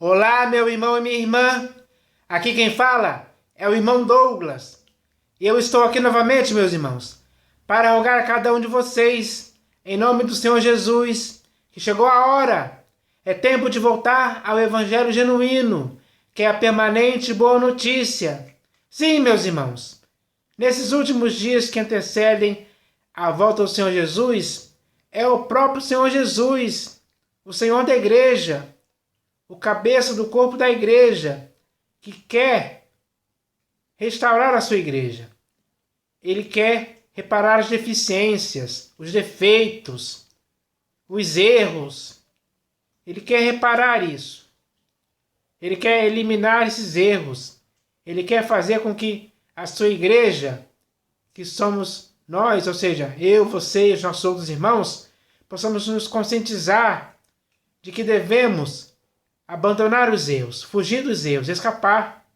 Olá, meu irmão e minha irmã. Aqui quem fala é o irmão Douglas. E eu estou aqui novamente, meus irmãos, para rogar a cada um de vocês, em nome do Senhor Jesus, que chegou a hora. É tempo de voltar ao Evangelho genuíno, que é a permanente boa notícia. Sim, meus irmãos, nesses últimos dias que antecedem a volta do Senhor Jesus, é o próprio Senhor Jesus, o Senhor da igreja, o cabeça do corpo da igreja, que quer restaurar a sua igreja. Ele quer reparar as deficiências, os defeitos, os erros. Ele quer reparar isso. Ele quer eliminar esses erros. Ele quer fazer com que a sua igreja, que somos nós, ou seja, eu, você e os nossos outros irmãos, possamos nos conscientizar de que devemos abandonar os erros, fugir dos erros, escapar.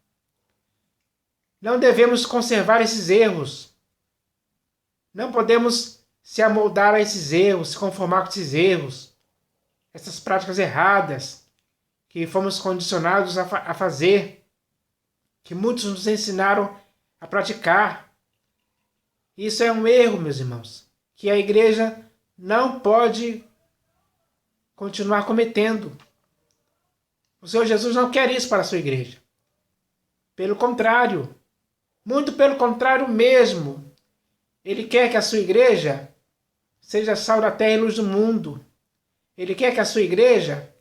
Não devemos conservar esses erros. Não podemos se amoldar a esses erros, se conformar com esses erros, essas práticas erradas que fomos condicionados a fazer, que muitos nos ensinaram a praticar. Isso é um erro, meus irmãos, que a igreja não pode continuar cometendo. O Senhor Jesus não quer isso para a sua igreja. Pelo contrário, muito pelo contrário mesmo. Ele quer que a sua igreja seja sal da terra e luz do mundo. Ele quer que a sua igreja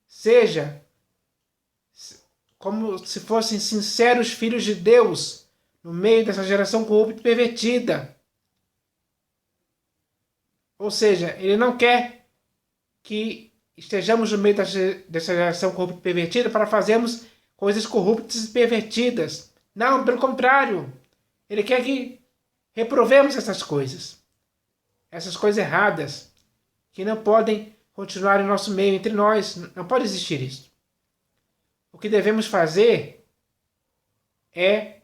seja como se fossem sinceros filhos de Deus no meio dessa geração corrupta e pervertida. Ou seja, ele não quer que estejamos no meio dessa geração corrupta e pervertida para fazermos coisas corruptas e pervertidas. Não, pelo contrário. Ele quer que reprovemos essas coisas erradas, que não podem continuar em nosso meio, entre nós. Não pode existir isso. O que devemos fazer é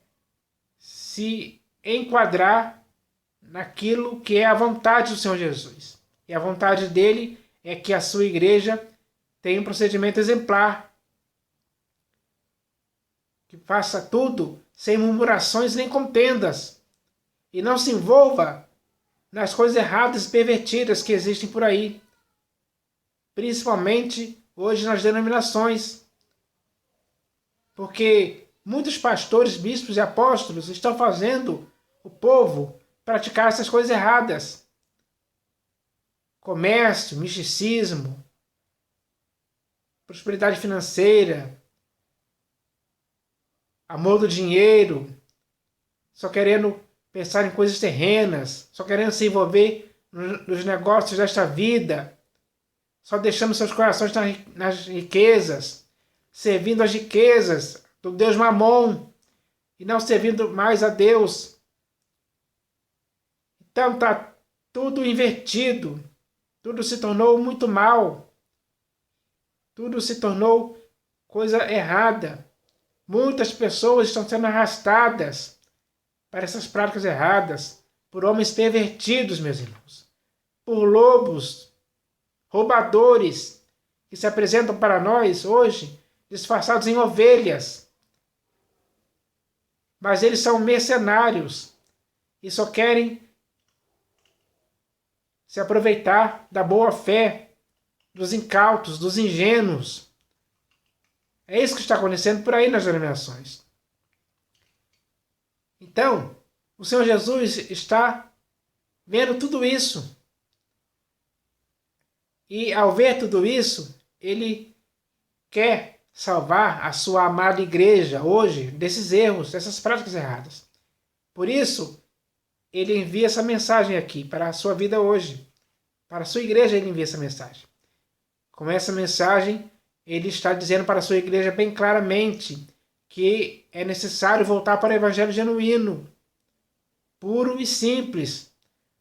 se enquadrar naquilo que é a vontade do Senhor Jesus. E a vontade dele é que a sua igreja tenha um procedimento exemplar, que faça tudo sem murmurações nem contendas, e não se envolva nas coisas erradas e pervertidas que existem por aí, principalmente hoje nas denominações, porque muitos pastores, bispos e apóstolos estão fazendo o povo praticar essas coisas erradas. Comércio, misticismo, prosperidade financeira, amor do dinheiro, só querendo pensar em coisas terrenas, só querendo se envolver nos negócios desta vida, só deixando seus corações nas riquezas, servindo as riquezas do Deus Mamon e não servindo mais a Deus. Então está tudo invertido. Tudo se tornou muito mal. Tudo se tornou coisa errada. Muitas pessoas estão sendo arrastadas para essas práticas erradas por homens pervertidos, meus irmãos. Por lobos, roubadores, que se apresentam para nós hoje disfarçados em ovelhas. Mas eles são mercenários e só querem se aproveitar da boa fé dos incautos, dos ingênuos. É isso que está acontecendo por aí nas denominações. Então, o Senhor Jesus está vendo tudo isso. E ao ver tudo isso, ele quer salvar a sua amada igreja hoje desses erros, dessas práticas erradas. Por isso, ele envia essa mensagem aqui para a sua vida hoje. Para a sua igreja ele envia essa mensagem. Com essa mensagem, ele está dizendo para a sua igreja bem claramente que é necessário voltar para o evangelho genuíno, puro e simples.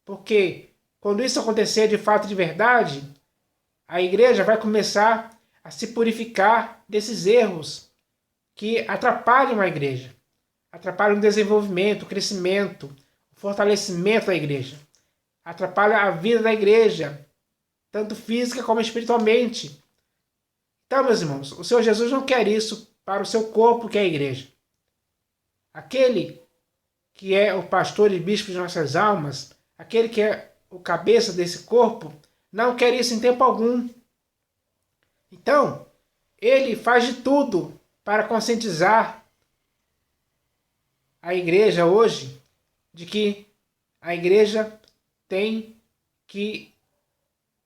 Porque quando isso acontecer de fato e de verdade, a igreja vai começar a se purificar desses erros que atrapalham a igreja, atrapalham o desenvolvimento, o crescimento, o fortalecimento da igreja, atrapalha a vida da igreja, tanto física como espiritualmente. Então, meus irmãos, o Senhor Jesus não quer isso para o seu corpo, que é a igreja. Aquele que é o pastor e bispo de nossas almas, aquele que é o cabeça desse corpo, não quer isso em tempo algum. Então, ele faz de tudo para conscientizar a igreja hoje de que a igreja tem que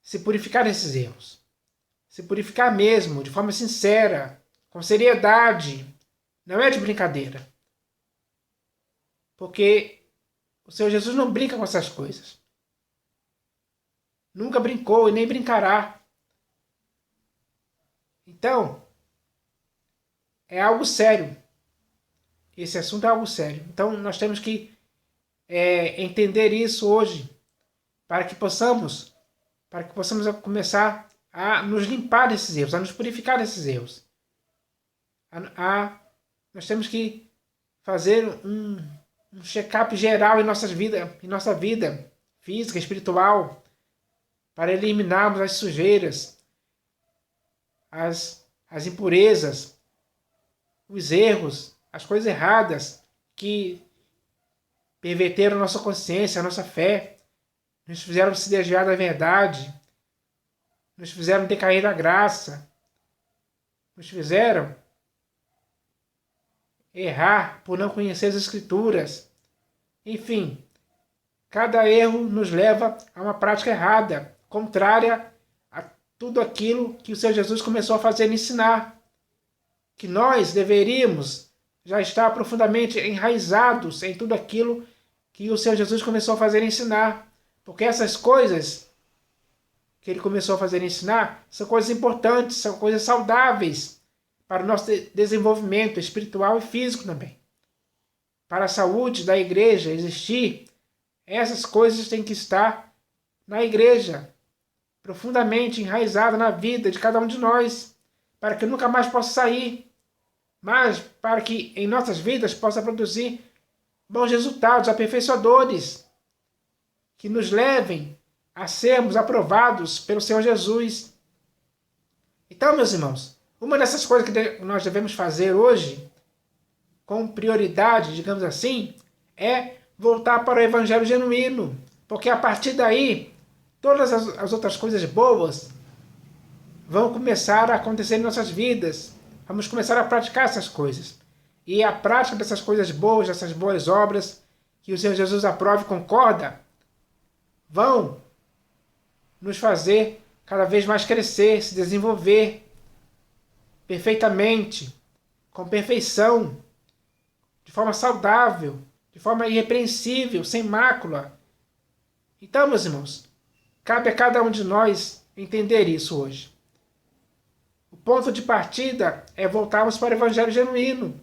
se purificar desses erros. Se purificar mesmo, de forma sincera, com seriedade. Não é de brincadeira. Porque o Senhor Jesus não brinca com essas coisas. Nunca brincou e nem brincará. Então, é algo sério. Esse assunto é algo sério. Então, nós temos que entender isso hoje, para que possamos começar a nos limpar desses erros, a nos purificar desses erros. Nós temos que fazer um check-up geral em nossa vida física, espiritual, para eliminarmos as sujeiras, as impurezas, os erros, as coisas erradas que perverteram a nossa consciência, a nossa fé, nos fizeram se desviar da verdade, nos fizeram decair da graça, nos fizeram errar por não conhecer as Escrituras. Enfim, cada erro nos leva a uma prática errada, contrária a tudo aquilo que o Senhor Jesus começou a fazer e ensinar. Que nós deveríamos já estar profundamente enraizados em tudo aquilo que o Senhor Jesus começou a fazer e ensinar. Porque essas coisas que ele começou a fazer e ensinar são coisas importantes, são coisas saudáveis para o nosso desenvolvimento espiritual e físico também. Para a saúde da igreja existir, essas coisas têm que estar na igreja, profundamente enraizada na vida de cada um de nós, para que nunca mais possa sair, mas para que em nossas vidas possa produzir bons resultados, aperfeiçoadores, que nos levem a sermos aprovados pelo Senhor Jesus. Então, meus irmãos, uma dessas coisas que nós devemos fazer hoje, com prioridade, digamos assim, é voltar para o Evangelho genuíno. Porque a partir daí, todas as outras coisas boas vão começar a acontecer em nossas vidas. Vamos começar a praticar essas coisas. E a prática dessas coisas boas, dessas boas obras, que o Senhor Jesus aprova e concorda, vão nos fazer cada vez mais crescer, se desenvolver perfeitamente, com perfeição, de forma saudável, de forma irrepreensível, sem mácula. Então, meus irmãos, cabe a cada um de nós entender isso hoje. O ponto de partida é voltarmos para o Evangelho genuíno.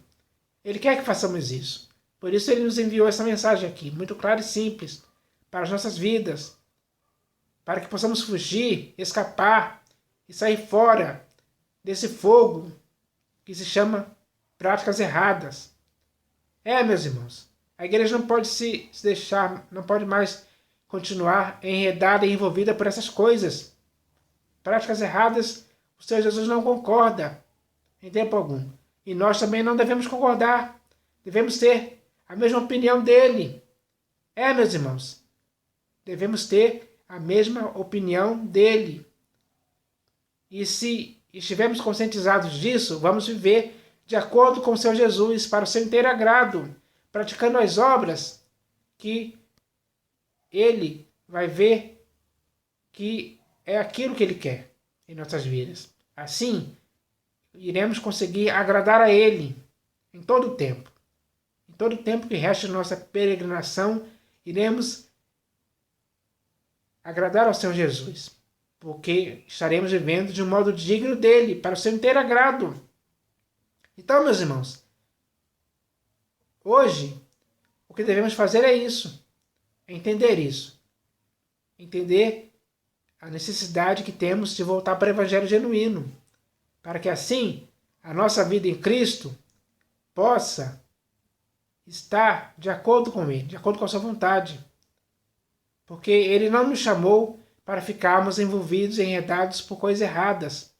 Ele quer que façamos isso. Por isso ele nos enviou essa mensagem aqui, muito clara e simples, para as nossas vidas, para que possamos fugir, escapar e sair fora desse fogo que se chama práticas erradas. Meus irmãos, a igreja não pode se deixar, não pode mais continuar enredada e envolvida por essas coisas. Práticas erradas, o Senhor Jesus não concorda em tempo algum. E nós também não devemos concordar. Devemos ter a mesma opinião dele. Meus irmãos, devemos ter a mesma opinião dele. E se estivermos conscientizados disso, vamos viver de acordo com o Senhor Jesus, para o seu inteiro agrado, praticando as obras que ele vai ver que é aquilo que ele quer em nossas vidas. Assim, iremos conseguir agradar a ele em todo o tempo. Em todo o tempo que resta nossa peregrinação, iremos agradar ao Senhor Jesus, porque estaremos vivendo de um modo digno dele, para o seu inteiro agrado. Então, meus irmãos, hoje o que devemos fazer é isso, é entender isso. Entender a necessidade que temos de voltar para o Evangelho genuíno, para que assim a nossa vida em Cristo possa estar de acordo com Ele, de acordo com a sua vontade. Porque Ele não nos chamou para ficarmos envolvidos, enredados por coisas erradas.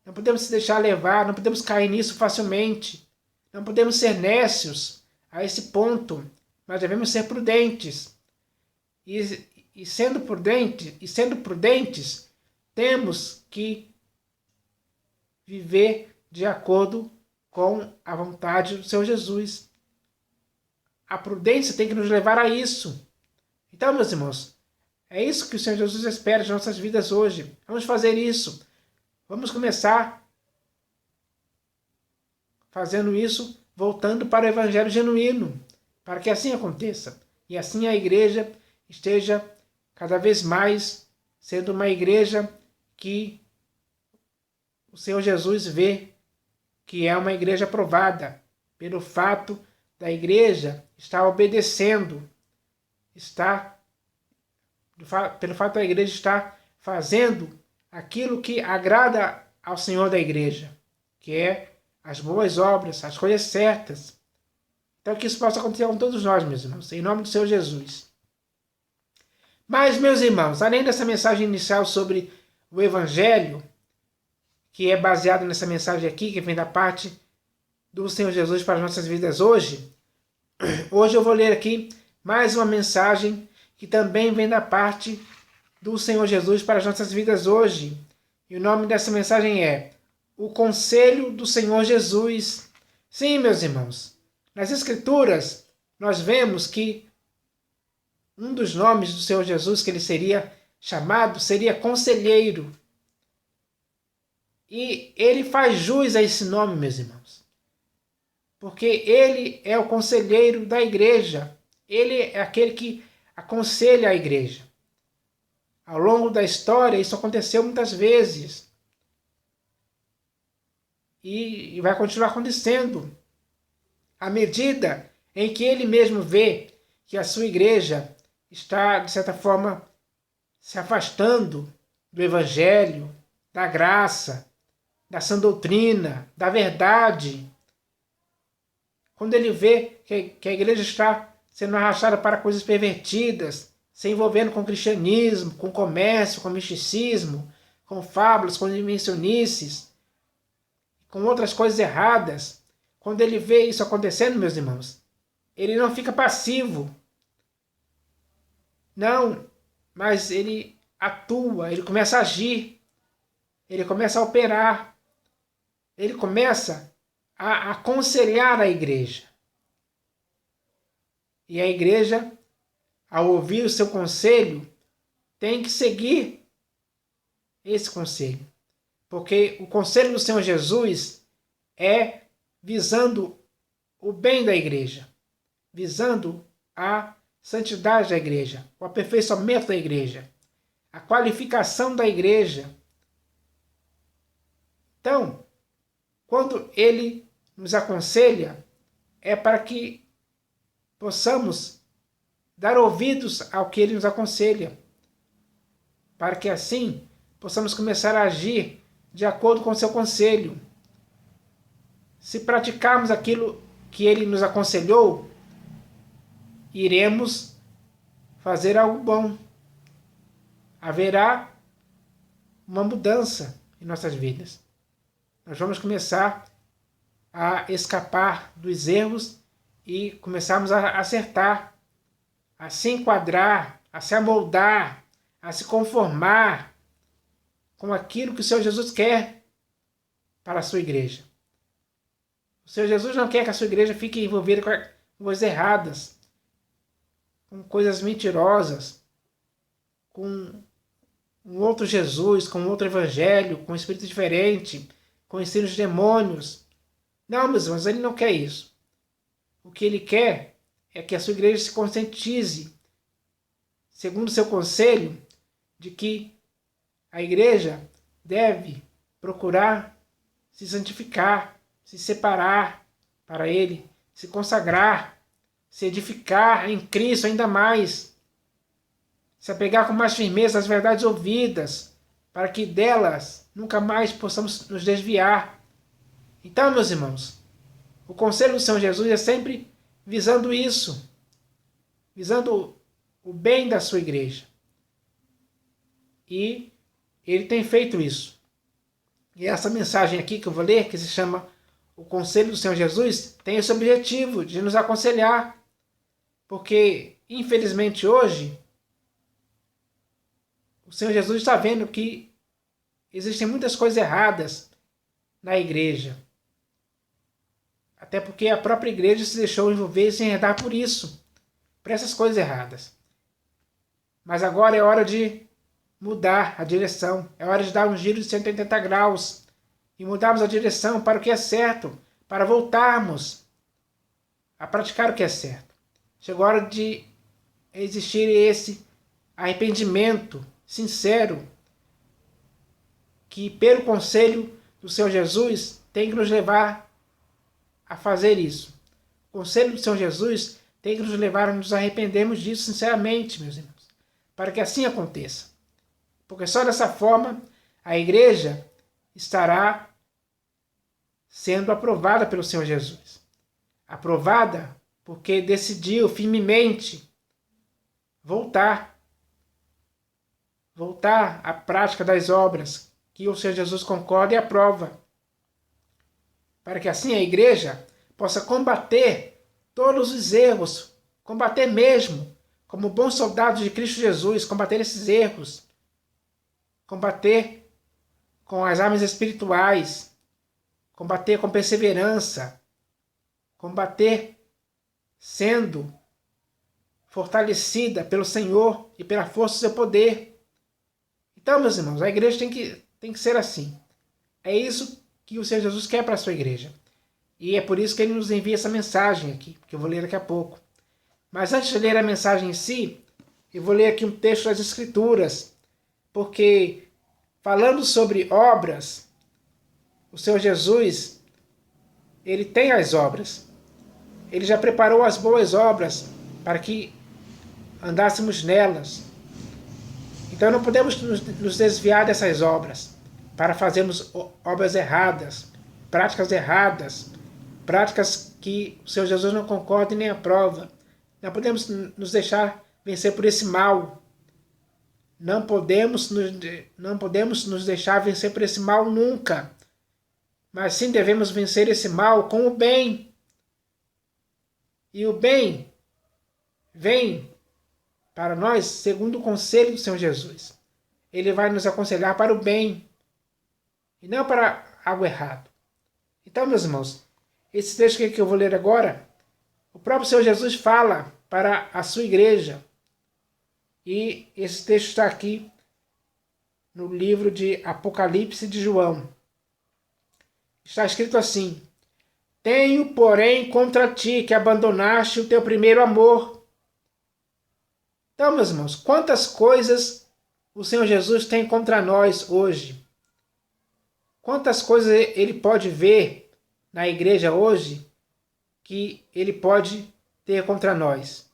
Não podemos se deixar levar, não podemos cair nisso facilmente. Não podemos ser nécios a esse ponto, mas devemos ser prudentes. E sendo prudentes, temos que viver de acordo com a vontade do Senhor Jesus. A prudência tem que nos levar a isso. Então, meus irmãos, é isso que o Senhor Jesus espera de nossas vidas hoje. Vamos fazer isso. Vamos começar fazendo isso, voltando para o Evangelho genuíno, para que assim aconteça. E assim a igreja esteja cada vez mais sendo uma igreja que o Senhor Jesus vê que é uma igreja aprovada, pelo fato da igreja estar obedecendo, pelo fato da igreja estar fazendo aquilo que agrada ao Senhor da igreja, que é as boas obras, as coisas certas. Então que isso possa acontecer com todos nós, meus irmãos, em nome do Senhor Jesus. Mas, meus irmãos, além dessa mensagem inicial sobre o Evangelho, que é baseado nessa mensagem aqui, que vem da parte do Senhor Jesus para as nossas vidas hoje eu vou ler aqui mais uma mensagem que também vem da parte do Senhor Jesus para as nossas vidas hoje. E o nome dessa mensagem é O Conselho do Senhor Jesus. Sim, meus irmãos, nas Escrituras nós vemos que um dos nomes do Senhor Jesus que ele seria chamado seria Conselheiro. E ele faz jus a esse nome, meus irmãos, porque ele é o conselheiro da igreja. Ele é aquele que aconselha a igreja. Ao longo da história, isso aconteceu muitas vezes. E vai continuar acontecendo. À medida em que ele mesmo vê que a sua igreja está, de certa forma, se afastando do Evangelho, da graça, da sã doutrina, da verdade. Quando ele vê que a igreja está sendo arrastada para coisas pervertidas, se envolvendo com o cristianismo, com comércio, com misticismo, com fábulas, com invencionices, com outras coisas erradas, quando ele vê isso acontecendo, meus irmãos, ele não fica passivo. Não, mas ele atua, ele começa a agir, ele começa a operar, ele começa a aconselhar a igreja. E a igreja, ao ouvir o seu conselho, tem que seguir esse conselho. Porque o conselho do Senhor Jesus é visando o bem da igreja, visando a santidade da igreja, o aperfeiçoamento da igreja, a qualificação da igreja. Então, quando ele nos aconselha, é para que possamos dar ouvidos ao que ele nos aconselha, para que assim possamos começar a agir de acordo com o seu conselho. Se praticarmos aquilo que ele nos aconselhou, iremos fazer algo bom. Haverá uma mudança em nossas vidas. Nós vamos começar a escapar dos erros e começarmos a acertar, a se enquadrar, a se amoldar, a se conformar com aquilo que o Senhor Jesus quer para a sua igreja. O Senhor Jesus não quer que a sua igreja fique envolvida com coisas erradas, com coisas mentirosas, com um outro Jesus, com um outro evangelho, com um espírito diferente, com ensinos de demônios. Não, meus irmãos, ele não quer isso. O que ele quer é que a sua igreja se conscientize, segundo o seu conselho, de que a igreja deve procurar se santificar, se separar para ele, se consagrar, se edificar em Cristo ainda mais, se apegar com mais firmeza às verdades ouvidas, para que delas nunca mais possamos nos desviar. Então, meus irmãos, o conselho do Senhor Jesus é sempre visando isso, visando o bem da sua igreja. E ele tem feito isso. E essa mensagem aqui que eu vou ler, que se chama O Conselho do Senhor Jesus, tem esse objetivo de nos aconselhar. Porque, infelizmente, hoje, o Senhor Jesus está vendo que existem muitas coisas erradas na igreja. Até porque a própria igreja se deixou envolver e se enredar por isso, por essas coisas erradas. Mas agora é hora de mudar a direção. É hora de dar um giro de 180 graus e mudarmos a direção para o que é certo, para voltarmos a praticar o que é certo. Chegou a hora de existir esse arrependimento sincero que, pelo conselho do Senhor Jesus, tem que nos levar a fazer isso. O conselho do Senhor Jesus tem que nos levar a nos arrependermos disso sinceramente, meus irmãos, para que assim aconteça. Porque só dessa forma a igreja estará sendo aprovada pelo Senhor Jesus. Aprovada porque decidiu firmemente voltar à prática das obras que o Senhor Jesus concorda e aprova. Para que assim a igreja possa combater todos os erros, combater mesmo, como bons soldados de Cristo Jesus, combater esses erros, combater com as armas espirituais, combater com perseverança, combater sendo fortalecida pelo Senhor e pela força do seu poder. Então, meus irmãos, a igreja tem que ser assim. É isso que o Senhor Jesus quer para a sua igreja. E é por isso que ele nos envia essa mensagem aqui, que eu vou ler daqui a pouco. Mas antes de ler a mensagem em si, eu vou ler aqui um texto das Escrituras, porque falando sobre obras, o Senhor Jesus, ele tem as obras. Ele já preparou as boas obras para que andássemos nelas. Então não podemos nos desviar dessas obras para fazermos obras erradas, práticas que o Senhor Jesus não concorda e nem aprova. Não podemos nos deixar vencer por esse mal. Não podemos nos deixar vencer por esse mal nunca. Mas sim devemos vencer esse mal com o bem. E o bem vem para nós segundo o conselho do Senhor Jesus. Ele vai nos aconselhar para o bem e não para algo errado. Então, meus irmãos, esse texto que eu vou ler agora, o próprio Senhor Jesus fala para a sua igreja. E esse texto está aqui no livro de Apocalipse de João. Está escrito assim: Tenho, porém, contra ti que abandonaste o teu primeiro amor. Então, meus irmãos, quantas coisas o Senhor Jesus tem contra nós hoje? Quantas coisas ele pode ver na igreja hoje que ele pode ter contra nós?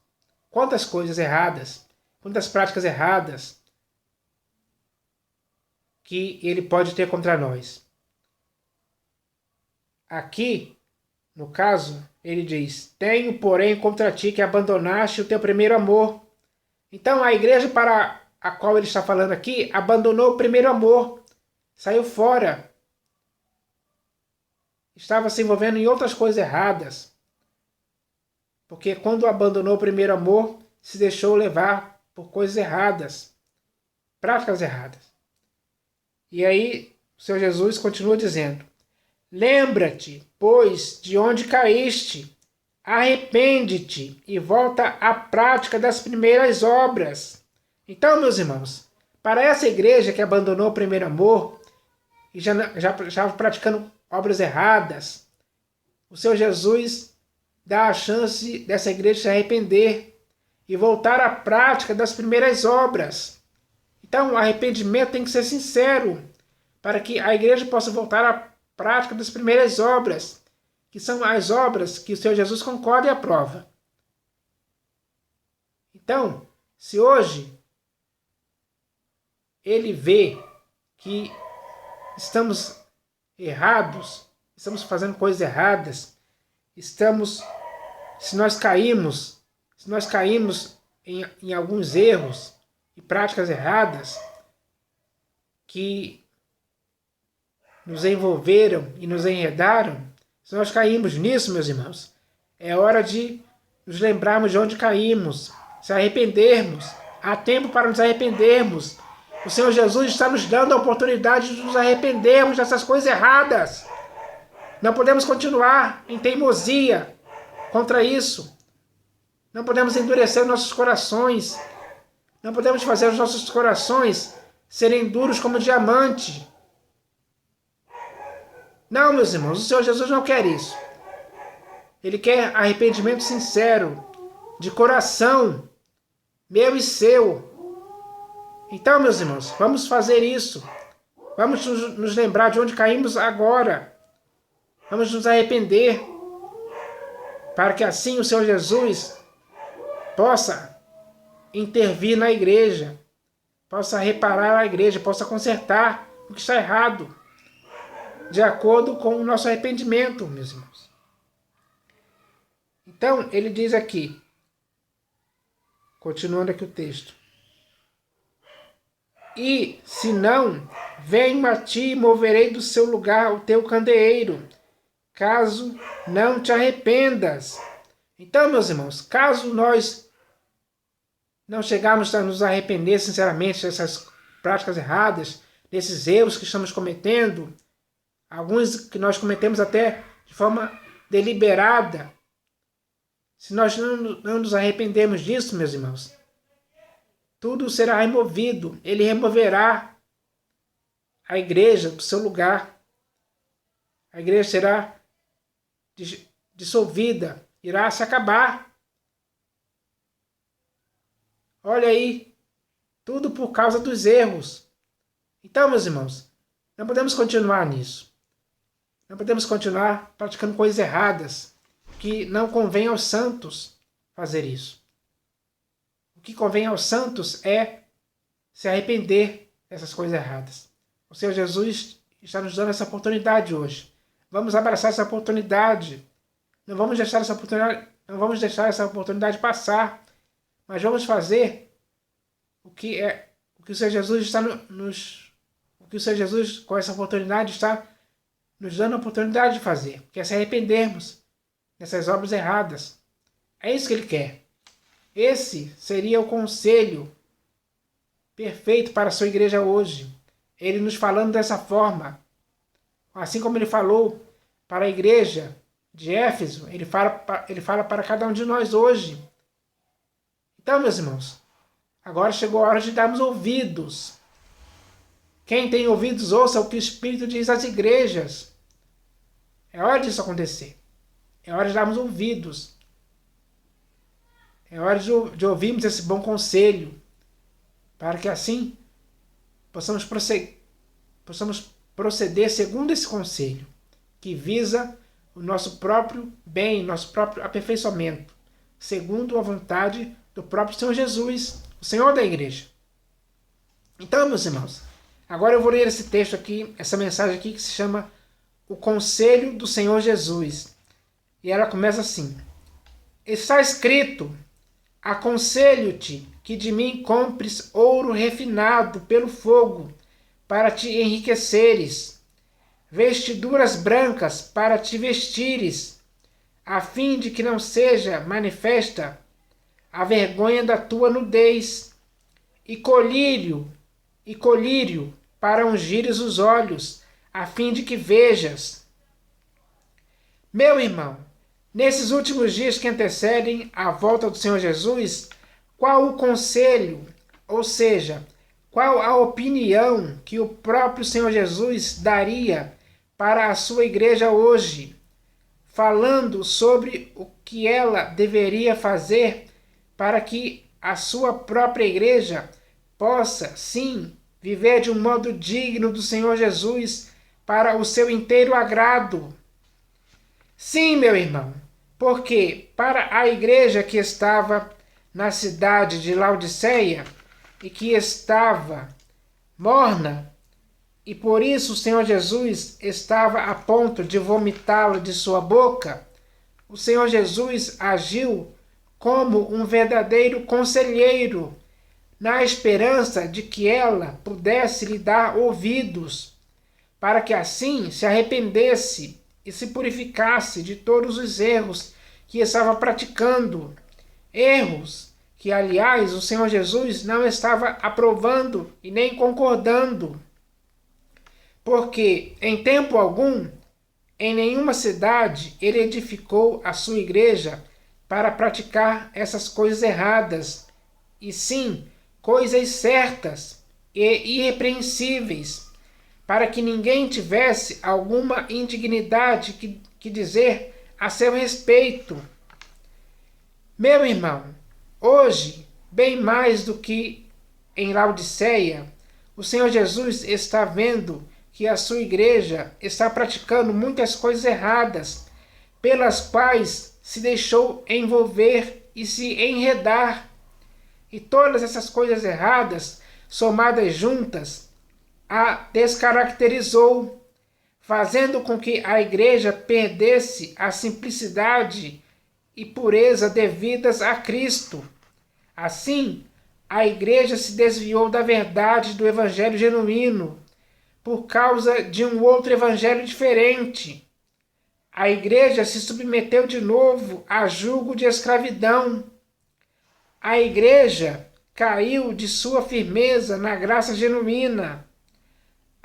Quantas coisas erradas, quantas práticas erradas que ele pode ter contra nós? Aqui, no caso, ele diz: Tenho, porém, contra ti que abandonaste o teu primeiro amor. Então, a igreja para a qual ele está falando aqui abandonou o primeiro amor, saiu fora. Estava se envolvendo em outras coisas erradas. Porque quando abandonou o primeiro amor, se deixou levar por coisas erradas, práticas erradas. E aí, o Senhor Jesus continua dizendo: Lembra-te, pois, de onde caíste, arrepende-te e volta à prática das primeiras obras. Então, meus irmãos, para essa igreja que abandonou o primeiro amor e já estava praticando obras erradas, o Senhor Jesus dá a chance dessa igreja se arrepender e voltar à prática das primeiras obras. Então, o arrependimento tem que ser sincero, para que a igreja possa voltar à prática das primeiras obras, que são as obras que o Senhor Jesus concorda e aprova. Então, se hoje ele vê que estamos errados, estamos fazendo coisas erradas, se nós caímos em alguns erros e práticas erradas, que nos envolveram e nos enredaram, se nós caímos nisso, meus irmãos, é hora de nos lembrarmos de onde caímos, se arrependermos. Há tempo para nos arrependermos. O Senhor Jesus está nos dando a oportunidade de nos arrependermos dessas coisas erradas. Não podemos continuar em teimosia contra isso. Não podemos endurecer nossos corações. Não podemos fazer os nossos corações serem duros como diamante. Não, meus irmãos, o Senhor Jesus não quer isso. Ele quer arrependimento sincero, de coração, meu e seu. Então, meus irmãos, vamos fazer isso. Vamos nos lembrar de onde caímos agora. Vamos nos arrepender, para que assim o Senhor Jesus possa intervir na igreja, possa reparar a igreja, possa consertar o que está errado, de acordo com o nosso arrependimento, meus irmãos. Então, ele diz aqui, continuando aqui o texto: e, se não, venho a ti e moverei do seu lugar o teu candeeiro, caso não te arrependas. Então, meus irmãos, caso nós não chegarmos a nos arrepender sinceramente dessas práticas erradas, desses erros que estamos cometendo, alguns que nós cometemos até de forma deliberada, se nós não nos arrependermos disso, meus irmãos, tudo será removido. Ele removerá a igreja do seu lugar. A igreja será dissolvida, irá se acabar. Olha aí, tudo por causa dos erros. Então, meus irmãos, não podemos continuar nisso. Não podemos continuar praticando coisas erradas, que não convém aos santos fazer isso. O que convém aos santos é se arrepender dessas coisas erradas. O Senhor Jesus está nos dando essa oportunidade hoje. Vamos abraçar essa oportunidade. Não vamos deixar essa oportunidade passar, mas vamos fazer o que o Senhor Jesus está o que o Senhor Jesus com essa oportunidade está nos dando a oportunidade de fazer, que é se arrependermos dessas obras erradas. É isso que ele quer. Esse seria o conselho perfeito para a sua igreja hoje. Ele nos falando dessa forma. Assim como ele falou para a igreja de Éfeso, ele fala para cada um de nós hoje. Então, meus irmãos, agora chegou a hora de darmos ouvidos. Quem tem ouvidos, ouça o que o Espírito diz às igrejas. É hora disso acontecer. É hora de darmos ouvidos. É hora de ouvirmos esse bom conselho, para que assim possamos proceder segundo esse conselho, que visa o nosso próprio bem, nosso próprio aperfeiçoamento, segundo a vontade do próprio Senhor Jesus, o Senhor da igreja. Então, meus irmãos, agora eu vou ler esse texto aqui, essa mensagem aqui que se chama O Conselho do Senhor Jesus. E ela começa assim: está escrito: aconselho-te que de mim compres ouro refinado pelo fogo, para te enriqueceres, vestiduras brancas para te vestires, a fim de que não seja manifesta a vergonha da tua nudez, e colírio para ungires os olhos, a fim de que vejas. Meu irmão, nesses últimos dias que antecedem a volta do Senhor Jesus, qual o conselho, ou seja, qual a opinião que o próprio Senhor Jesus daria para a sua igreja hoje, falando sobre o que ela deveria fazer para que a sua própria igreja possa, sim, viver de um modo digno do Senhor Jesus para o seu inteiro agrado? Sim, meu irmão, porque para a igreja que estava na cidade de Laodiceia e que estava morna, e por isso o Senhor Jesus estava a ponto de vomitá-la de sua boca, o Senhor Jesus agiu como um verdadeiro conselheiro, na esperança de que ela pudesse lhe dar ouvidos, para que assim se arrependesse e se purificasse de todos os erros que estava praticando. Erros que, aliás, o Senhor Jesus não estava aprovando e nem concordando. Porque, em tempo algum, em nenhuma cidade ele edificou a sua igreja para praticar essas coisas erradas, e sim coisas certas e irrepreensíveis, para que ninguém tivesse alguma indignidade que dizer a seu respeito. Meu irmão, hoje, bem mais do que em Laodiceia, o Senhor Jesus está vendo que a sua igreja está praticando muitas coisas erradas, pelas quais se deixou envolver e se enredar. E todas essas coisas erradas, somadas juntas, a descaracterizou, fazendo com que a igreja perdesse a simplicidade e pureza devidas a Cristo. Assim, a igreja se desviou da verdade do evangelho genuíno, por causa de um outro evangelho diferente. A igreja se submeteu de novo a jugo de escravidão. A igreja caiu de sua firmeza na graça genuína.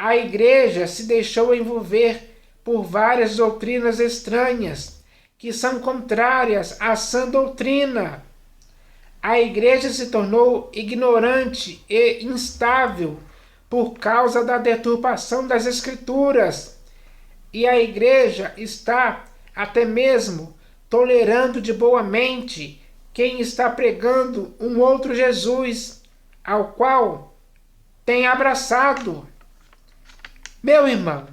A igreja se deixou envolver por várias doutrinas estranhas, que são contrárias à sã doutrina. A igreja se tornou ignorante e instável por causa da deturpação das Escrituras. E a igreja está até mesmo tolerando de boa mente quem está pregando um outro Jesus, ao qual tem abraçado. Meu irmão,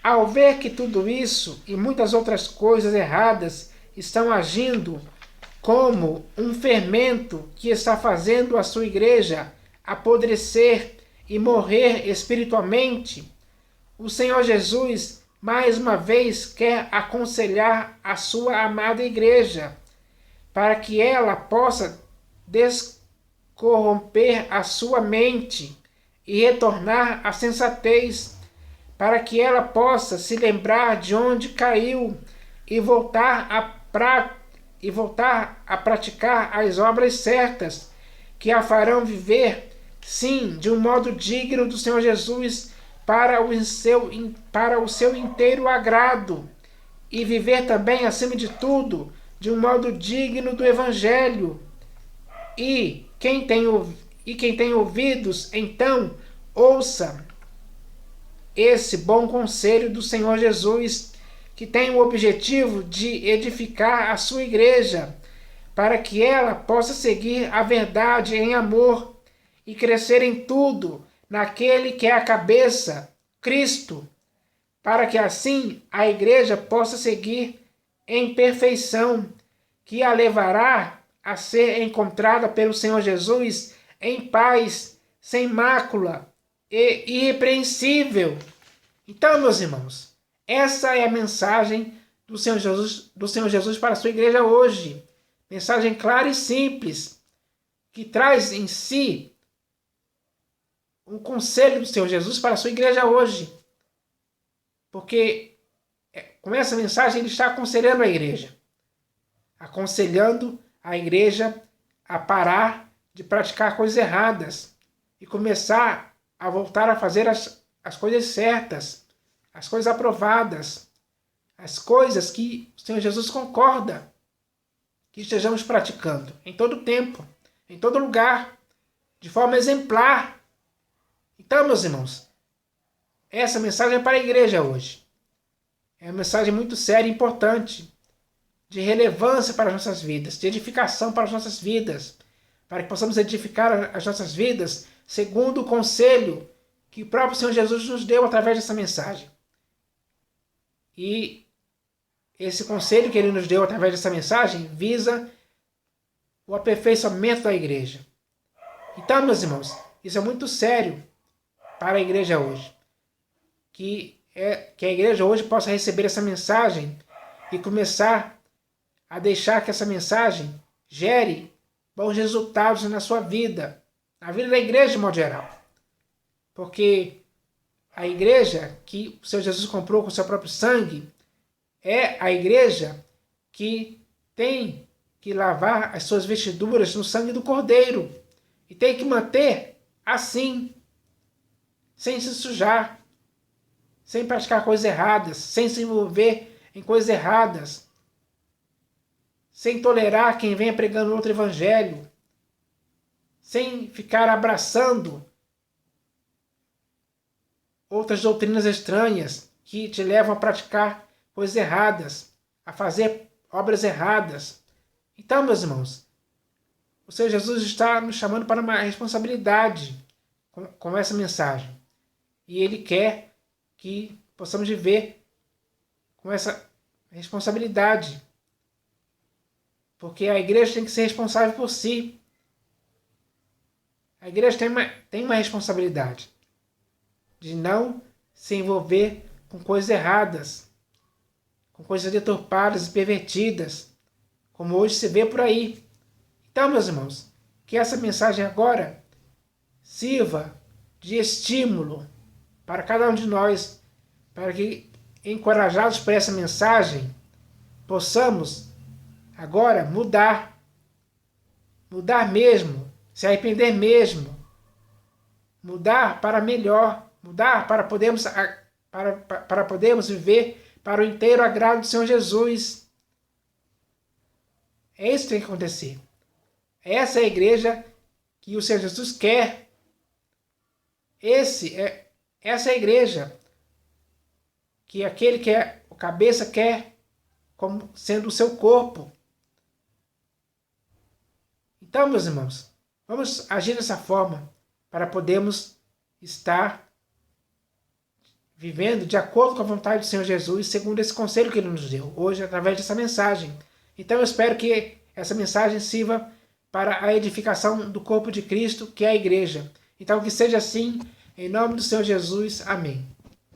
ao ver que tudo isso e muitas outras coisas erradas estão agindo como um fermento que está fazendo a sua igreja apodrecer e morrer espiritualmente, o Senhor Jesus mais uma vez quer aconselhar a sua amada igreja para que ela possa descorromper a sua mente e retornar à sensatez, para que ela possa se lembrar de onde caiu e voltar a praticar as obras certas que a farão viver, sim, de um modo digno do Senhor Jesus, para o seu inteiro agrado, e viver também, acima de tudo, de um modo digno do Evangelho. E quem tem ouvidos, então, ouça esse bom conselho do Senhor Jesus, que tem o objetivo de edificar a sua igreja, para que ela possa seguir a verdade em amor e crescer em tudo naquele que é a cabeça, Cristo, para que assim a igreja possa seguir em perfeição, que a levará a ser encontrada pelo Senhor Jesus em paz, sem mácula e irrepreensível. Então, meus irmãos, essa é a mensagem do Senhor Jesus para a sua igreja hoje. Mensagem clara e simples, que traz em si um conselho do Senhor Jesus para a sua igreja hoje. Porque com essa mensagem ele está aconselhando a igreja. Aconselhando a igreja a parar de praticar coisas erradas e começar a voltar a fazer as coisas certas, as coisas aprovadas, as coisas que o Senhor Jesus concorda que estejamos praticando em todo tempo, em todo lugar, de forma exemplar. Então, meus irmãos, essa mensagem é para a igreja hoje. É uma mensagem muito séria e importante, de relevância para as nossas vidas, de edificação para as nossas vidas, para que possamos edificar as nossas vidas segundo o conselho que o próprio Senhor Jesus nos deu através dessa mensagem. E esse conselho que ele nos deu através dessa mensagem visa o aperfeiçoamento da igreja. Então, meus irmãos, isso é muito sério para a igreja hoje. Que a igreja hoje possa receber essa mensagem e começar a deixar que essa mensagem gere bons resultados na sua vida, na vida da igreja de modo geral. Porque A igreja que o Senhor Jesus comprou com o seu próprio sangue é a igreja que tem que lavar as suas vestiduras no sangue do Cordeiro. E tem que manter assim, sem se sujar, sem praticar coisas erradas, sem se envolver em coisas erradas, sem tolerar quem venha pregando outro evangelho, sem ficar abraçando outras doutrinas estranhas que te levam a praticar coisas erradas, a fazer obras erradas. Então, meus irmãos, o Senhor Jesus está nos chamando para uma responsabilidade com essa mensagem. E Ele quer que possamos viver com essa responsabilidade. Porque a igreja tem que ser responsável por si. A igreja tem uma responsabilidade de não se envolver com coisas erradas, com coisas deturpadas e pervertidas, como hoje se vê por aí. Então, meus irmãos, que essa mensagem agora sirva de estímulo para cada um de nós, para que, encorajados por essa mensagem, possamos agora mudar mesmo, se arrepender mesmo, mudar para melhor, mudar para podermos viver para o inteiro agrado do Senhor Jesus. É isso que tem que acontecer. Essa é a igreja que o Senhor Jesus quer. Essa é a igreja que aquele que é o cabeça quer como sendo o seu corpo. Então, meus irmãos, vamos agir dessa forma para podermos estar vivendo de acordo com a vontade do Senhor Jesus, segundo esse conselho que Ele nos deu hoje através dessa mensagem. Então eu espero que essa mensagem sirva para a edificação do corpo de Cristo, que é a igreja. Então que seja assim, em nome do Senhor Jesus. Amém.